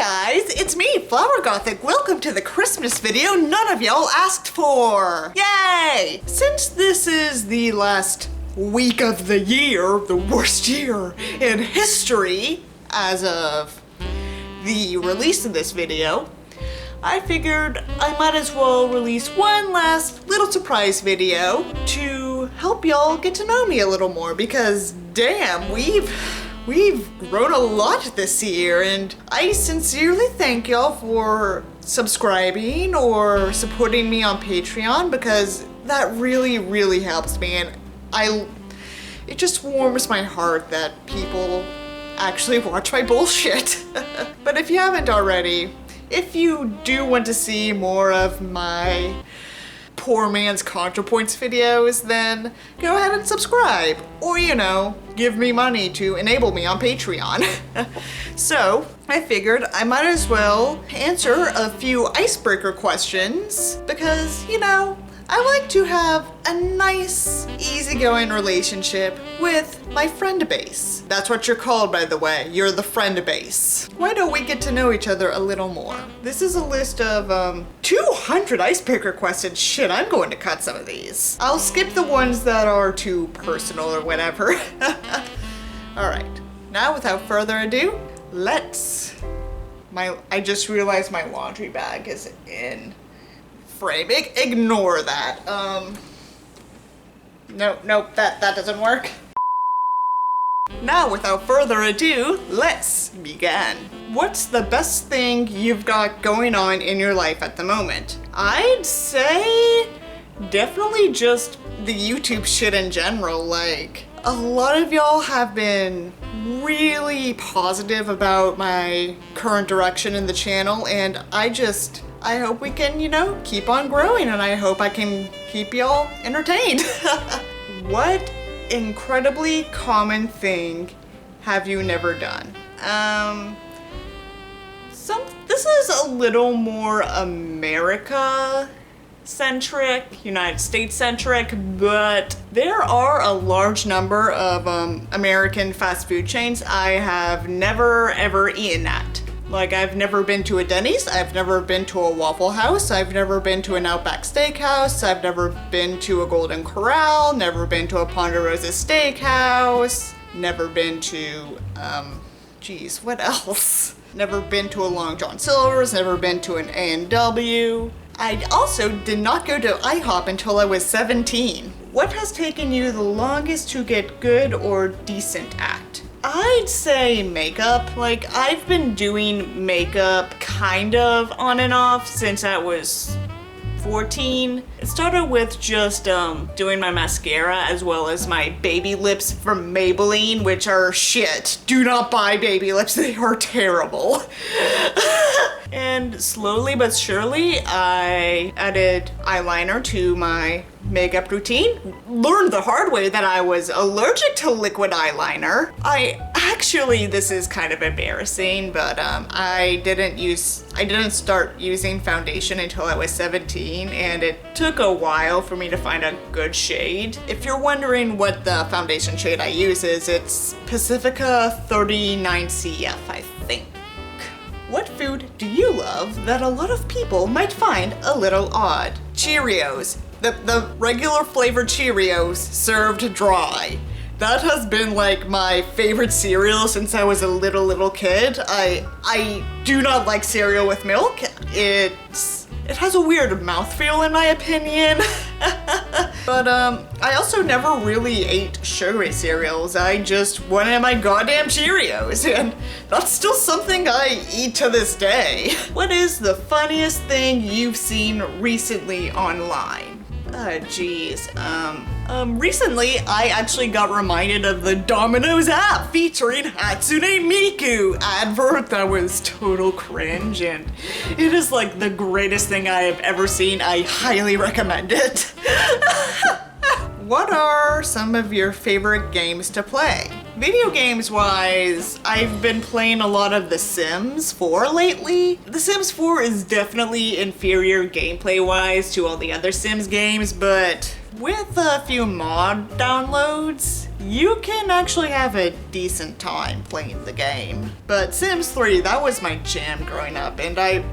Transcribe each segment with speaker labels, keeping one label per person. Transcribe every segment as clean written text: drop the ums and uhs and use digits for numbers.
Speaker 1: guys, it's me, Flowergothic. Welcome to the Christmas video none of y'all asked for. Yay! Since this is the last week of the year, the worst year in history as of the release of this video, I figured I might as well release one last little surprise video to help y'all get to know me a little more, because damn, we've grown a lot this year, and I sincerely thank y'all for subscribing or supporting me on Patreon, because that really helps me, and it just warms my heart that people actually watch my bullshit. But if you haven't already, if you do want to see more of my poor man's ContraPoints videos, then go ahead and subscribe, or give me money to enable me on Patreon. So I figured I might as well answer a few icebreaker questions, because I like to have a nice, easygoing relationship with my friend base. That's what you're called, by the way. You're the friend base. Why don't we get to know each other a little more? This is a list of 200 icebreaker questions. Shit, I'm going to cut some of these. I'll skip the ones that are too personal or whatever. All right, now without further ado, I just realized my laundry bag is in frame. Ignore that. Nope, that doesn't work. Now, without further ado, let's begin. What's the best thing you've got going on in your life at the moment? I'd say definitely just the YouTube shit in general. Like, a lot of y'all have been really positive about my current direction in the channel, and I hope we can, keep on growing, and I hope I can keep y'all entertained. What incredibly common thing have you never done? This is a little more America-centric, United States-centric, but there are a large number of American fast food chains I have never ever eaten at. Like, I've never been to a Denny's, I've never been to a Waffle House, I've never been to an Outback Steakhouse, I've never been to a Golden Corral, never been to a Ponderosa Steakhouse, never been to, what else? Never been to a Long John Silver's, never been to an A&W. I also did not go to IHOP until I was 17. What has taken you the longest to get good or decent at? I'd say makeup. Like, I've been doing makeup kind of on and off since I was 14. It started with just doing my mascara as well as my baby lips from Maybelline, which are shit. Do not buy baby lips, they are terrible. And slowly but surely, I added eyeliner to my makeup routine. Learned the hard way that I was allergic to liquid eyeliner. This is kind of embarrassing, but I didn't start using foundation until I was 17, and it took a while for me to find a good shade. If you're wondering what the foundation shade I use is, it's Pacifica 39CF, I think. What food do you love that a lot of people might find a little odd? Cheerios. The regular flavored Cheerios served dry. That has been like my favorite cereal since I was a little kid. I do not like cereal with milk. It has a weird mouthfeel in my opinion. But I also never really ate sugary cereals. I just wanted my goddamn Cheerios, and that's still something I eat to this day. What is the funniest thing you've seen recently online? Recently I actually got reminded of the Domino's app featuring Hatsune Miku advert that was total cringe, and it is like the greatest thing I have ever seen. I highly recommend it. What are some of your favorite games to play? Video games wise, I've been playing a lot of The Sims 4 lately. The Sims 4 is definitely inferior gameplay wise to all the other Sims games, but with a few mod downloads, you can actually have a decent time playing the game. But Sims 3, that was my jam growing up, and I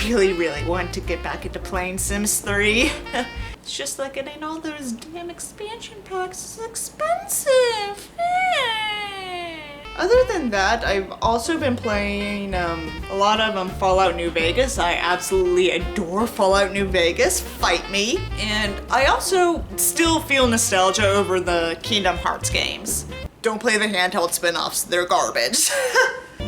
Speaker 1: really, really want to get back into playing Sims 3. It's just like getting all those damn expansion packs is expensive. Other than that, I've also been playing a lot of Fallout New Vegas. I absolutely adore Fallout New Vegas, fight me. And I also still feel nostalgia over the Kingdom Hearts games. Don't play the handheld spin-offs, they're garbage.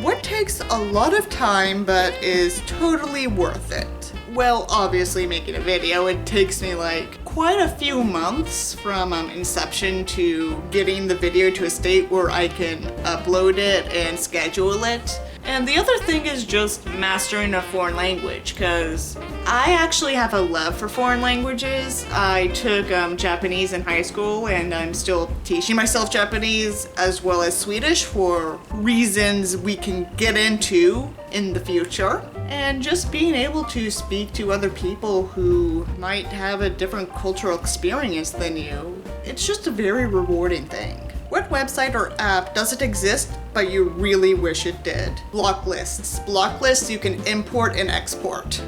Speaker 1: What takes a lot of time but is totally worth it? Well, obviously making a video, it takes me like quite a few months from inception to getting the video to a state where I can upload it and schedule it. And the other thing is just mastering a foreign language, because I actually have a love for foreign languages. I took Japanese in high school, and I'm still teaching myself Japanese as well as Swedish for reasons we can get into in the future. And just being able to speak to other people who might have a different cultural experience than you, it's just a very rewarding thing. What website or app doesn't exist but you really wish it did? Block lists. Block lists you can import and export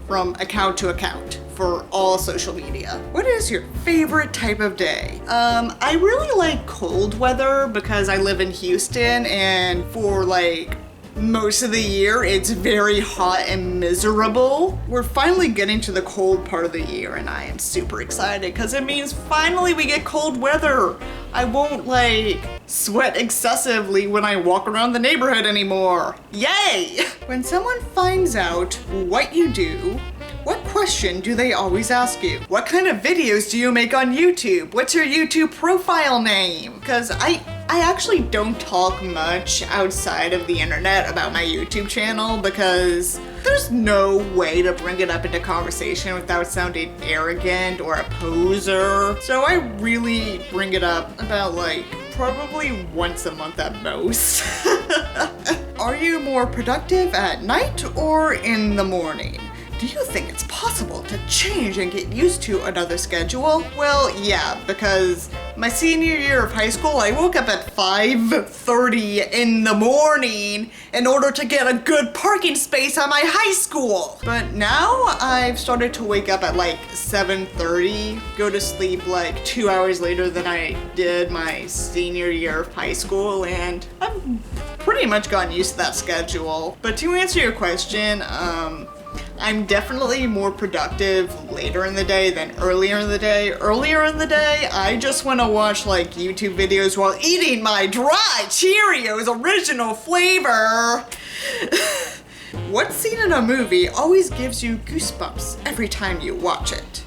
Speaker 1: from account to account for all social media. What is your favorite type of day? I really like cold weather because I live in Houston, and for like most of the year it's very hot and miserable. We're finally getting to the cold part of the year, and I am super excited because it means finally we get cold weather. I won't like sweat excessively when I walk around the neighborhood anymore. Yay! When someone finds out what you do, what question do they always ask you? What kind of videos do you make on YouTube? What's your YouTube profile name? Because I actually don't talk much outside of the internet about my YouTube channel because there's no way to bring it up into conversation without sounding arrogant or a poser. So I really bring it up about like probably once a month at most. Are you more productive at night or in the morning? Do you think it's possible to change and get used to another schedule? Well, yeah, because my senior year of high school, I woke up at 5:30 in the morning in order to get a good parking space at my high school. But now I've started to wake up at like 7:30, go to sleep like 2 hours later than I did my senior year of high school, and I've pretty much gotten used to that schedule. But to answer your question, I'm definitely more productive later in the day than earlier in the day. Earlier in the day, I just want to watch like YouTube videos while eating my dry Cheerios original flavor. What scene in a movie always gives you goosebumps every time you watch it?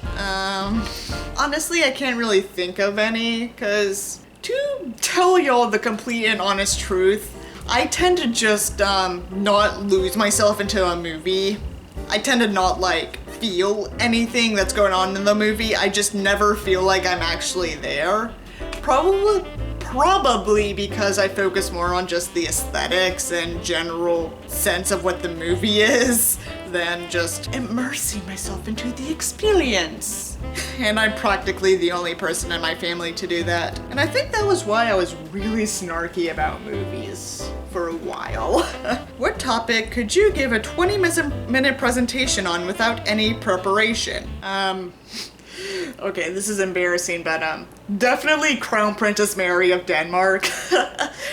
Speaker 1: Honestly, I can't really think of any, because to tell y'all the complete and honest truth, I tend to just not lose myself into a movie. I tend to not like feel anything that's going on in the movie. I just never feel like I'm actually there. Probably because I focus more on just the aesthetics and general sense of what the movie is than just immersing myself into the experience. And I'm practically the only person in my family to do that. And I think that was why I was really snarky about movies for a while. What topic could you give a 20-minute presentation on without any preparation? Okay, this is embarrassing, but definitely Crown Princess Mary of Denmark.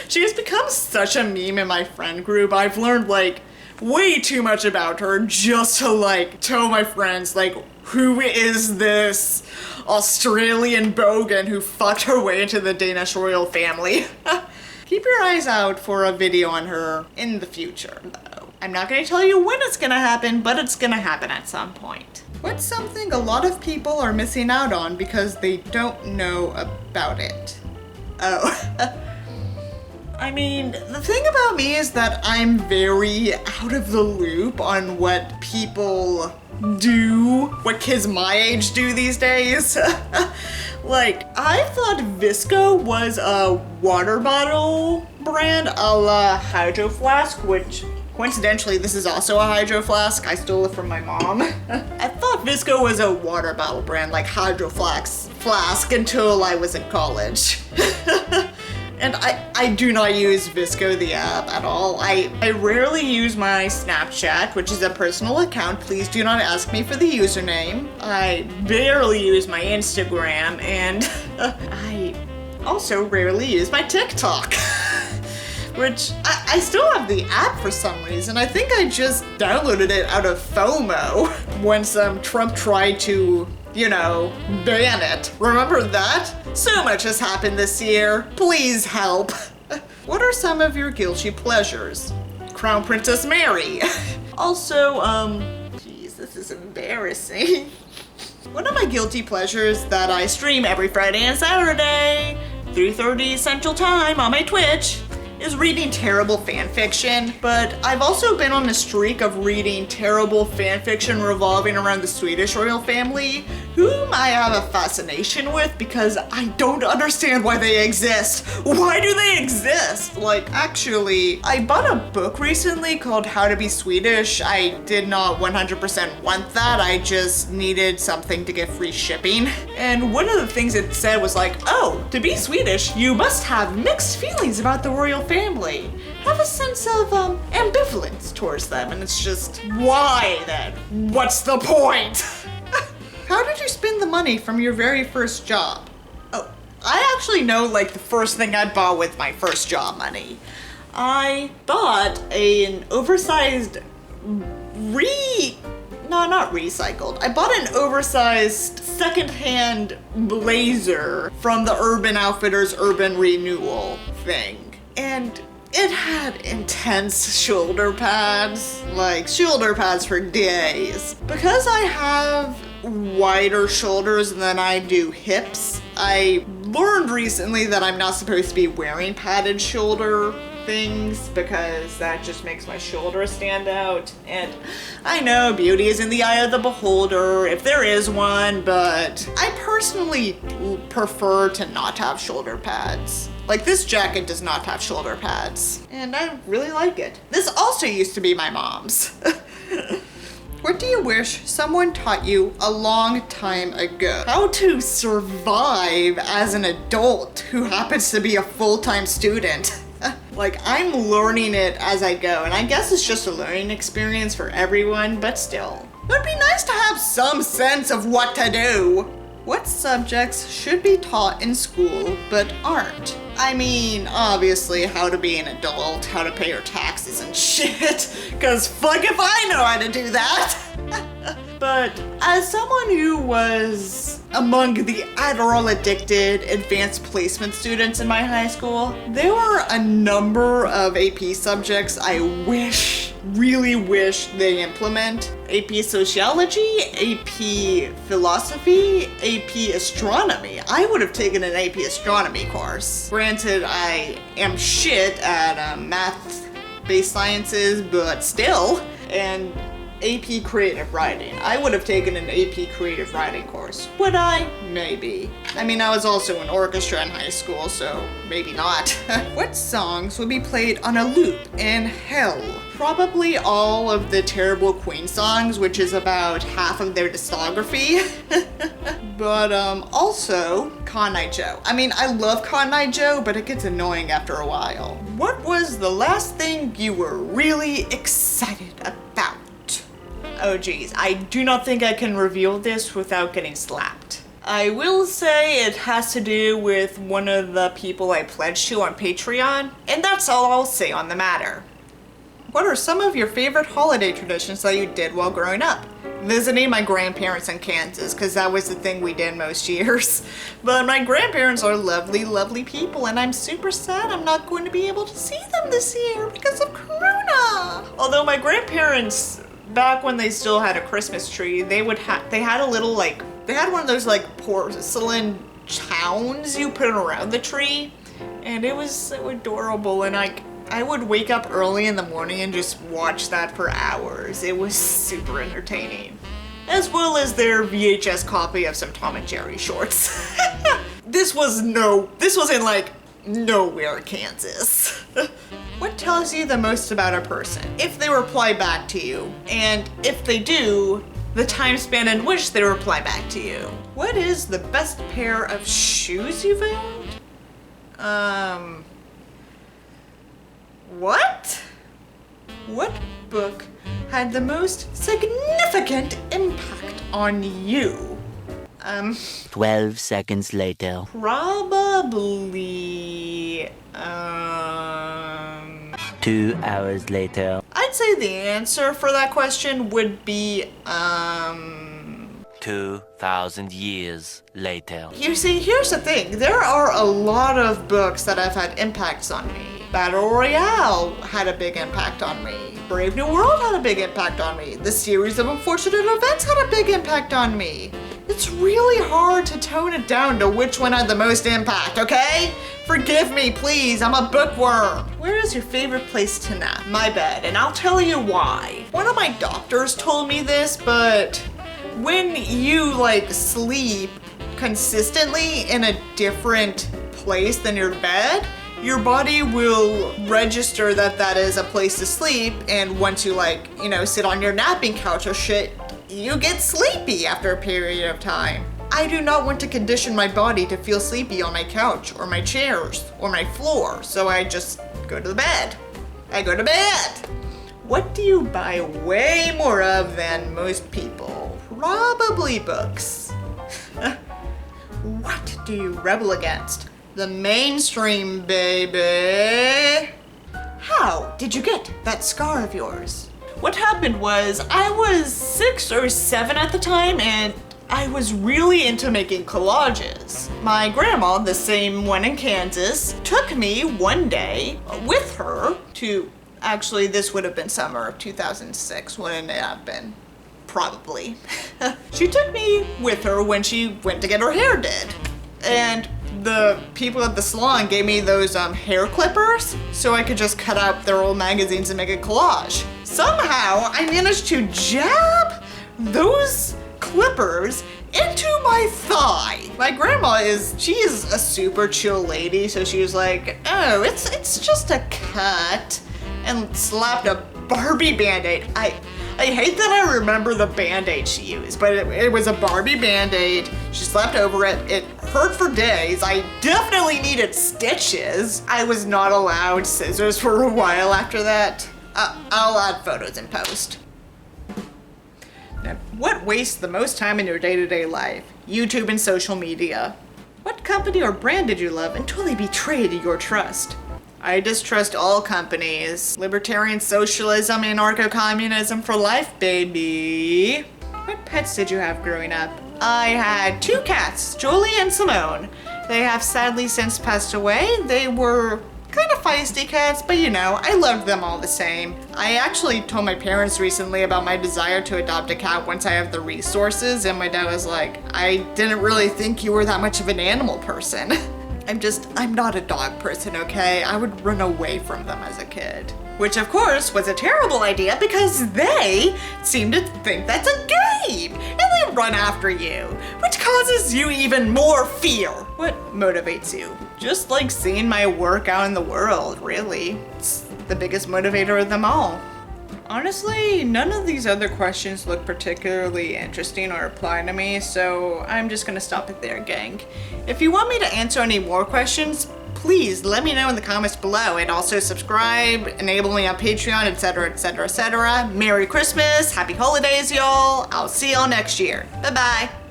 Speaker 1: She has become such a meme in my friend group. I've learned like way too much about her just to like tell my friends like, who is this Australian bogan who fucked her way into the Danish royal family? Keep your eyes out for a video on her in the future, though. I'm not gonna tell you when it's gonna happen, but it's gonna happen at some point. What's something a lot of people are missing out on because they don't know about it? Oh. I mean, the thing about me is that I'm very out of the loop on what people do, what kids my age do these days. Like, I thought Visco was a water bottle brand a la Hydro Flask, which Coincidentally, this is also a Hydro Flask. I stole it from my mom. I thought Visco was a water bottle brand like Hydro Flask until I was in college. And I do not use Visco the app at all. I rarely use my Snapchat, which is a personal account. Please do not ask me for the username. I barely use my Instagram, and I also rarely use my TikTok. Which, I still have the app for some reason. I think I just downloaded it out of FOMO when Trump tried to, you know, ban it. Remember that? So much has happened this year. Please help. What are some of your guilty pleasures? Crown Princess Mary. Also, geez, this is embarrassing. One of my guilty pleasures that I stream every Friday and Saturday, 3:30 Central Time on my Twitch, is reading terrible fan fiction, but I've also been on a streak of reading terrible fan fiction revolving around the Swedish royal family, whom I have a fascination with because I don't understand why they exist. Why do they exist? Like, actually, I bought a book recently called How to Be Swedish. I did not 100% want that. I just needed something to get free shipping. And one of the things it said was like, oh, to be Swedish, you must have mixed feelings about the royal family. Have a sense of ambivalence towards them. And it's just, why then? What's the point? How did you spend the money from your very first job? Oh, I actually know like the first thing I bought with my first job money. I bought an oversized not recycled. I bought an oversized secondhand blazer from the Urban Outfitters Urban Renewal thing. And it had intense shoulder pads, like shoulder pads for days. Because I have wider shoulders than I do hips, I learned recently that I'm not supposed to be wearing padded shoulder things because that just makes my shoulders stand out. And I know beauty is in the eye of the beholder, if there is one, but I personally prefer to not have shoulder pads. Like, this jacket does not have shoulder pads, and I really like it. This also used to be my mom's. What do you wish someone taught you a long time ago? How to survive as an adult who happens to be a full-time student. Like, I'm learning it as I go, and I guess it's just a learning experience for everyone, but still. It would be nice to have some sense of what to do. What subjects should be taught in school but aren't? I mean, obviously how to be an adult, how to pay your taxes and shit, cause fuck if I know how to do that. But as someone who was among the Adderall addicted advanced placement students in my high school, there were a number of AP subjects I really wish they implement. AP Sociology, AP Philosophy, AP Astronomy. I would have taken an AP Astronomy course. Granted, I am shit at math-based sciences, but still. And AP Creative Writing. I would have taken an AP Creative Writing course. Would I? Maybe. I mean, I was also in orchestra in high school, so maybe not. What songs would be played on a loop in hell? Probably all of the terrible Queen songs, which is about half of their discography. But also Con Night Joe. I mean, I love Con Night Joe, but it gets annoying after a while. What was the last thing you were really excited about? Oh geez, I do not think I can reveal this without getting slapped. I will say it has to do with one of the people I pledged to on Patreon, and that's all I'll say on the matter. What are some of your favorite holiday traditions that you did while growing up? Visiting my grandparents in Kansas, because that was the thing we did most years. But my grandparents are lovely, lovely people, and I'm super sad I'm not going to be able to see them this year because of Corona. Although my grandparents, back when they still had a Christmas tree, they had a little they had one of those porcelain towns you put around the tree, and it was so adorable, and I would wake up early in the morning and just watch that for hours. It was super entertaining. As well as their VHS copy of some Tom and Jerry shorts. This was in nowhere, Kansas. What tells you the most about a person? If they reply back to you, and if they do, the time span in which they reply back to you. What is the best pair of shoes you've owned? What? What book had the most significant impact on you?
Speaker 2: 12 seconds later.
Speaker 1: Probably,
Speaker 2: 2 hours later.
Speaker 1: I'd say the answer for that question would be,
Speaker 2: 2,000 years later.
Speaker 1: You see, here's the thing. There are a lot of books that have had impacts on me. Battle Royale had a big impact on me. Brave New World had a big impact on me. The series of unfortunate events had a big impact on me. It's really hard to tone it down to which one had the most impact, okay? Forgive me, please, I'm a bookworm. Where is your favorite place to nap? My bed, and I'll tell you why. One of my doctors told me this, but when you sleep consistently in a different place than your bed, your body will register that that is a place to sleep, and once you sit on your napping couch or shit, you get sleepy after a period of time. I do not want to condition my body to feel sleepy on my couch or my chairs or my floor, so I just go to the bed. I go to bed. What do you buy way more of than most people? Probably books. What do you rebel against? The mainstream, baby. How did you get that scar of yours? What happened was I was 6 or 7 at the time, and I was really into making collages. My grandma, the same one in Kansas, took me one day with her to, actually this would have been summer of 2006, wouldn't it have been? Probably. She took me with her when she went to get her hair did. And the people at the salon gave me those hair clippers so I could just cut out their old magazines and make a collage. Somehow I managed to jab those clippers into my thigh. My grandma she is a super chill lady, so she was like, oh, it's just a cut, and slapped a Barbie Band-Aid. I hate that I remember the Band-Aid she used, but it was a Barbie Band-Aid. She slapped over it. It hurt for days. I definitely needed stitches. I was not allowed scissors for a while after that. I'll add photos in post. Now, what wastes the most time in your day-to-day life? YouTube and social media. What company or brand did you love until they betrayed your trust? I distrust all companies. Libertarian socialism, anarcho-communism for life, baby. What pets did you have growing up? I had 2 cats, Julie and Simone. They have sadly since passed away. They were kind of feisty cats, but I loved them all the same. I actually told my parents recently about my desire to adopt a cat once I have the resources, and my dad was like, I didn't really think you were that much of an animal person. I'm not a dog person, okay? I would run away from them as a kid. Which of course was a terrible idea because they seem to think that's a game and they run after you, which causes you even more fear. What motivates you? Just seeing my work out in the world, really. It's the biggest motivator of them all. Honestly, none of these other questions look particularly interesting or apply to me, so I'm just gonna stop it there, gang. If you want me to answer any more questions, please let me know in the comments below, and also subscribe, enable me on Patreon, etc, etc, etc. Merry Christmas, happy holidays, y'all. I'll see y'all next year. Bye-bye.